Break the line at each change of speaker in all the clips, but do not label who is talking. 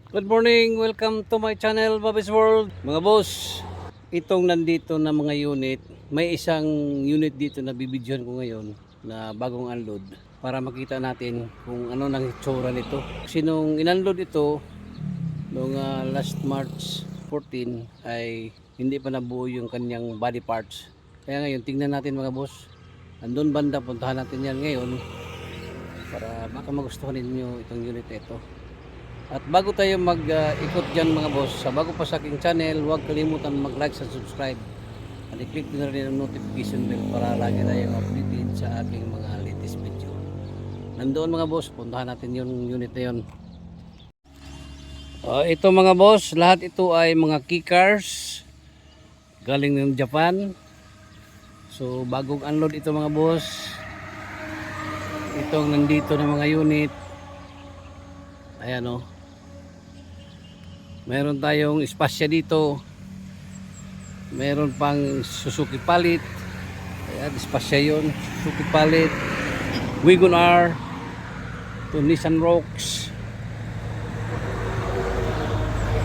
Good morning, welcome to my channel, Bobby's World. Mga boss, itong nandito na mga unit, may isang unit dito na bibidyohan ko ngayon na bagong unload para makita natin kung ano nang itsura nito. Kasi nung inunload ito, nung last March 14 ay hindi pa nabuo yung kanyang body parts. Kaya ngayon, tingnan natin mga boss. Andun banda, puntahan natin yan ngayon para baka magustuhan ninyo itong unit na ito. At bago tayo mag-ikot dyan mga boss, sa bago pa sa aking channel, huwag kalimutan mag-like at subscribe. At i-click din na rin ang notification bell para lagi tayong updated sa aking mga latest video. Nandoon mga boss, puntahan natin yung unit na yun. Ito mga boss, lahat ito ay mga keycars galing ng Japan. So bagong unload ito mga boss. Itong nandito na mga unit. Ayan o. Meron tayong espasya dito. Meron pang Suzuki Palit. Ayan, espasya yun. Suzuki Palit. Wigon R. To Nissan Rocks.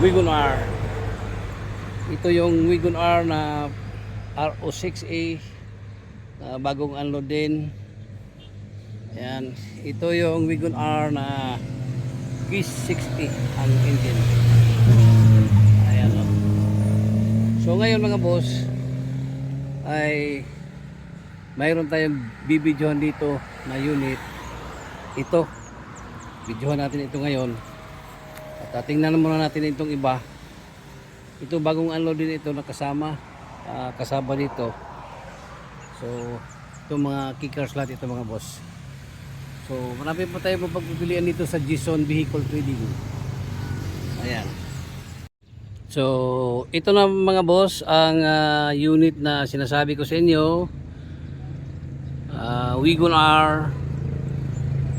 Wigon R. Ito yung Wigon R na RO6A. Bagong unload din. Ayan. Ito yung Wigon R na Kiss 60 ang engine. Ayan o. So ngayon mga boss ay mayroon tayong bibidyohan dito na unit. Ito bidyohan natin ito ngayon. At tingnan muna natin itong iba. Ito bagong unload din ito na kasama dito. So itong mga kickers lahat ito mga boss. So marami pa tayo mapagpipilian dito sa Jason Vehicle Trading. Ayan. So ito na mga boss ang unit na sinasabi ko sa inyo. Wigon R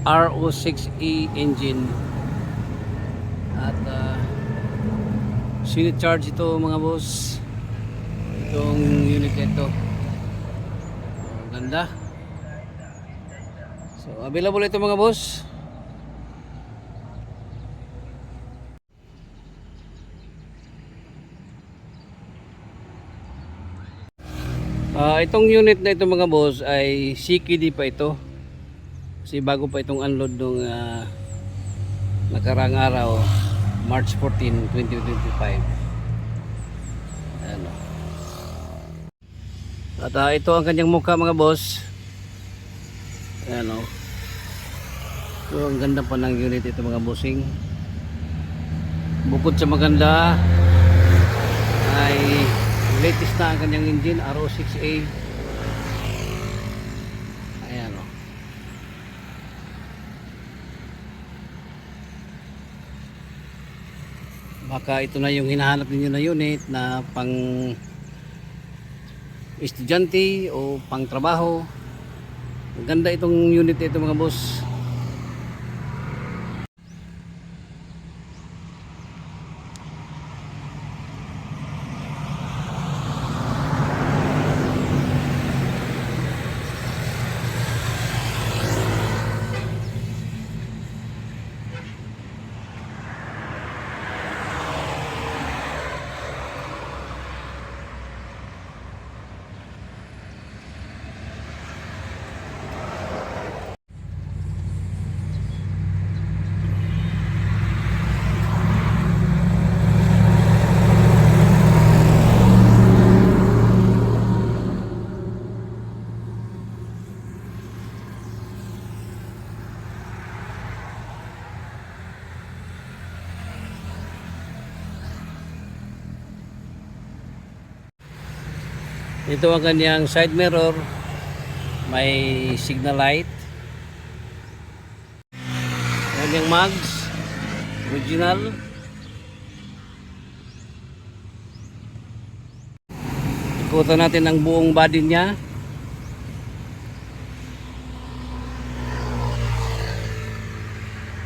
RO6E engine. At sinit-charge ito mga boss. Itong unit ito. Ganda. So available ito mga boss. Itong unit na ito mga boss ay CKD pa ito. Kasi bago pa itong unload nung nakarang araw, March 14, 2025. Ano. At ito ang kanyang mukha mga boss. Ayan o. So ang ganda pa ng unit ito mga bossing. Bukod sa maganda ay latest na ang kanyang engine RO6A. Ayan o. Baka ito na yung hinahanap ninyo na unit na pang estudyante o pang trabaho. Ang ganda itong unit ito mga boss. Ito ang kanyang side mirror. May signal light. Kanyang mags. Original. Ikutan natin ang buong body niya.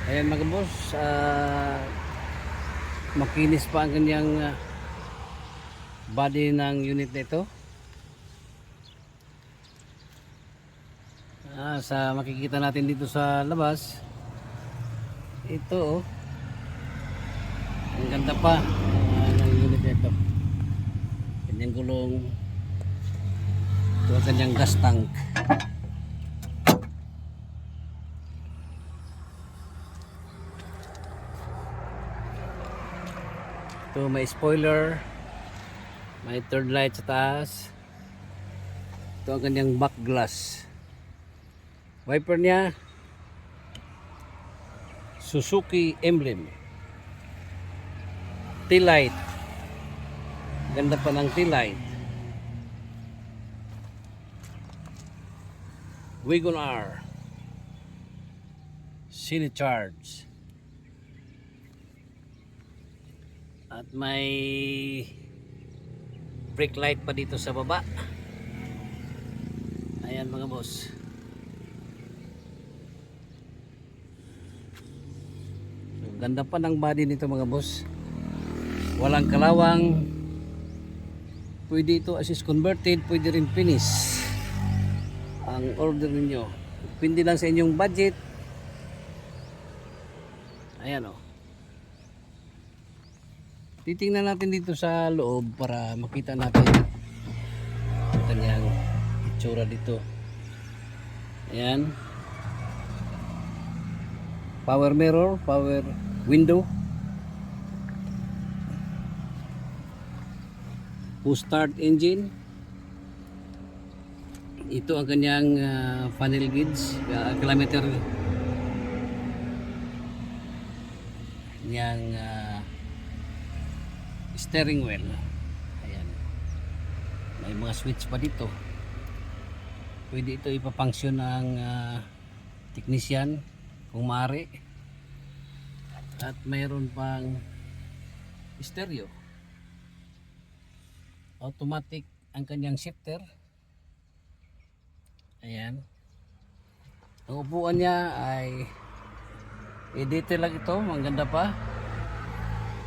Ayan mga boss. Makinis pa ang kanyang body ng unit nito. Sa makikita natin dito sa labas, ito Ganda pa ng unit nito. Kanyang gulong. Ito ang kanyang gas tank. Ito may spoiler, may third light sa taas. Ito ang kanyang back glass. Wiper niya Suzuki emblem. Tail light. Ganda pa ng tail light. Wagon R. Cine charge. At may brake light pa dito sa baba. Ayan mga boss. So, ganda pa ng body nito mga boss. Walang kalawang. Pwede ito assist converted, pwede rin finish. Ang order niyo. Pindi lang sa inyong budget. Ayan o. Titingnan natin dito sa loob para makita natin ang kanyang itsura dito. Ayan. Power mirror, power window. Push start engine. Ito ang kanyang funnel gauge, kilometer. Yang steering wheel. Ayan. May mga switch pa dito. Pwede ito ipapunction ng technician kung maaari. At mayroon pang stereo. Automatic ang kanyang shifter. Ayan. Ang upuan niya ay i-detail lang ito. Ang ganda pa.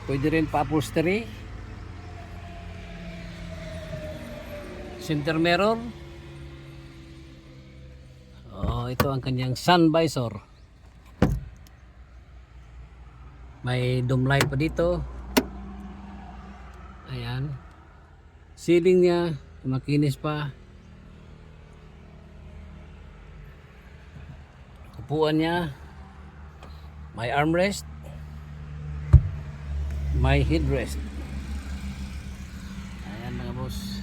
Pwede rin pa-upholstery. Center mirror. Oh, ito ang kanyang sun visor. May dome light pa dito. Ayan. Ceiling niya makinis pa. Upuan niya may armrest, may headrest. Ayan mga boss.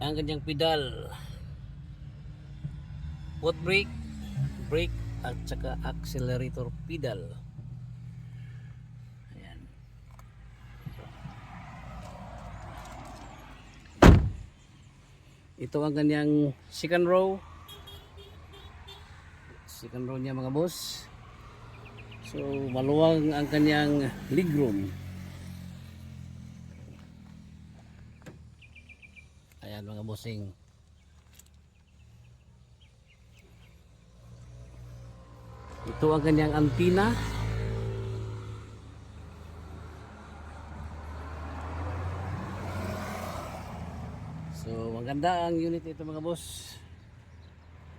Ang kanyang pedal, foot brake, brake at saka accelerator pedal. Ayan. Ito ang kanyang second row. Second row niya mga boss. So maluwag ang kanyang legroom. Ayan mga bossing. Ito ang kanyang antenna. So maganda ang unit ito mga boss.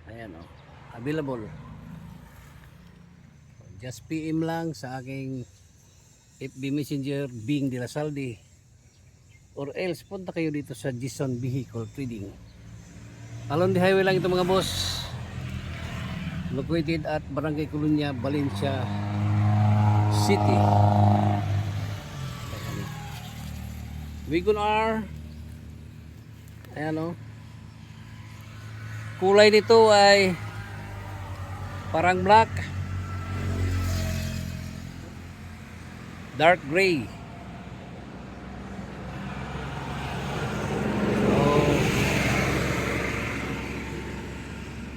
Ayan o. Available. Just PM lang sa aking FB Messenger Bing de la Salde, or else punta kayo dito sa Jason Vehicle Trading. Along the highway lang ito mga boss. Located at Barangay Colonia, Valencia City. Wagon R. Ayan o. Kulay nito ay parang black, dark gray.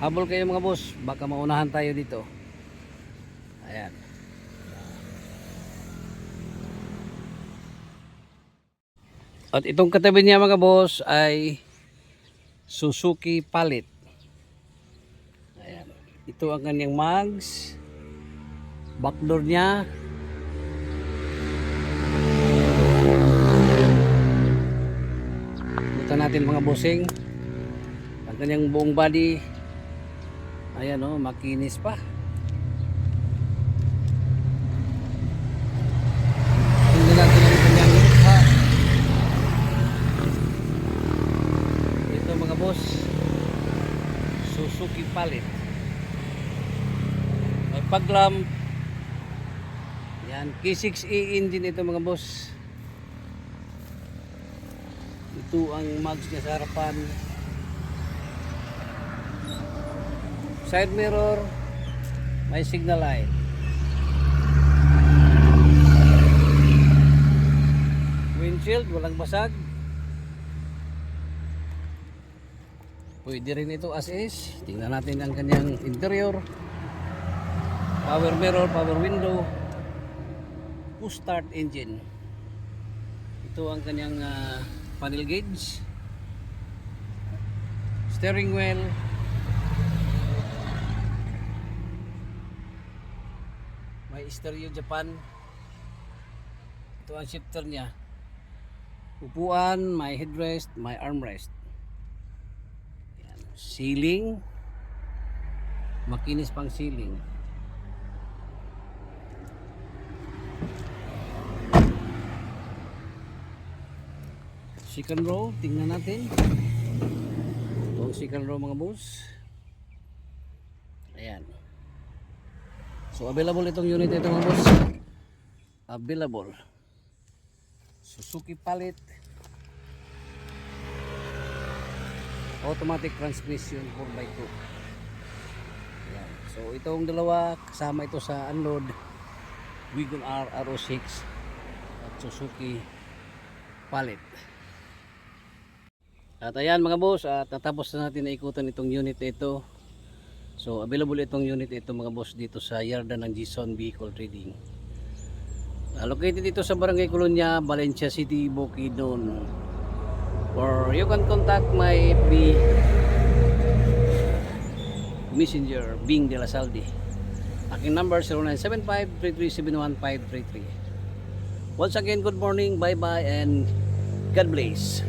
Habol kayo mga boss, baka maunahan tayo dito. Ayan. At itong katabi niya mga boss ay Suzuki Palette. Ayan. Ito ang kanyang mags. Backdoor niya. Ito natin mga bossing. Ang kanyang buong body. Ayan o, makinis pa. clamp. Yan, K6A engine ito mga boss. Ito ang mags niya sa harapan. Side mirror, may signal light. Windshield, walang basag. Pwede rin ito as is. Tingnan natin ang kanyang interior. Power mirror, power window, push start engine. Ito ang kanyang panel gauge, steering wheel, may stereo Japan. Ito ang shifter niya. Upuan, may headrest, may armrest. Yan. Ceiling, makinis pang ceiling. Second row, tingnan natin. Ito ang second row mga boss. Ayan. So available itong unit ito mga boss. Available. Suzuki Palit. Automatic transmission 4x2. Ayan. So itong dalawa kasama ito sa unload Wigon R RO6 at Suzuki Palit. At ayan mga boss, at natapos na natin na ikutan itong unit ito. So available itong unit ito mga boss dito sa yarda ng Gison Vehicle Trading. Located dito sa Barangay Colonia, Valencia City, Bukidnon. Or you can contact my FB Messenger Bing de la Salde. Aking number 0975-3371533. Once again, good morning, bye bye, and God bless.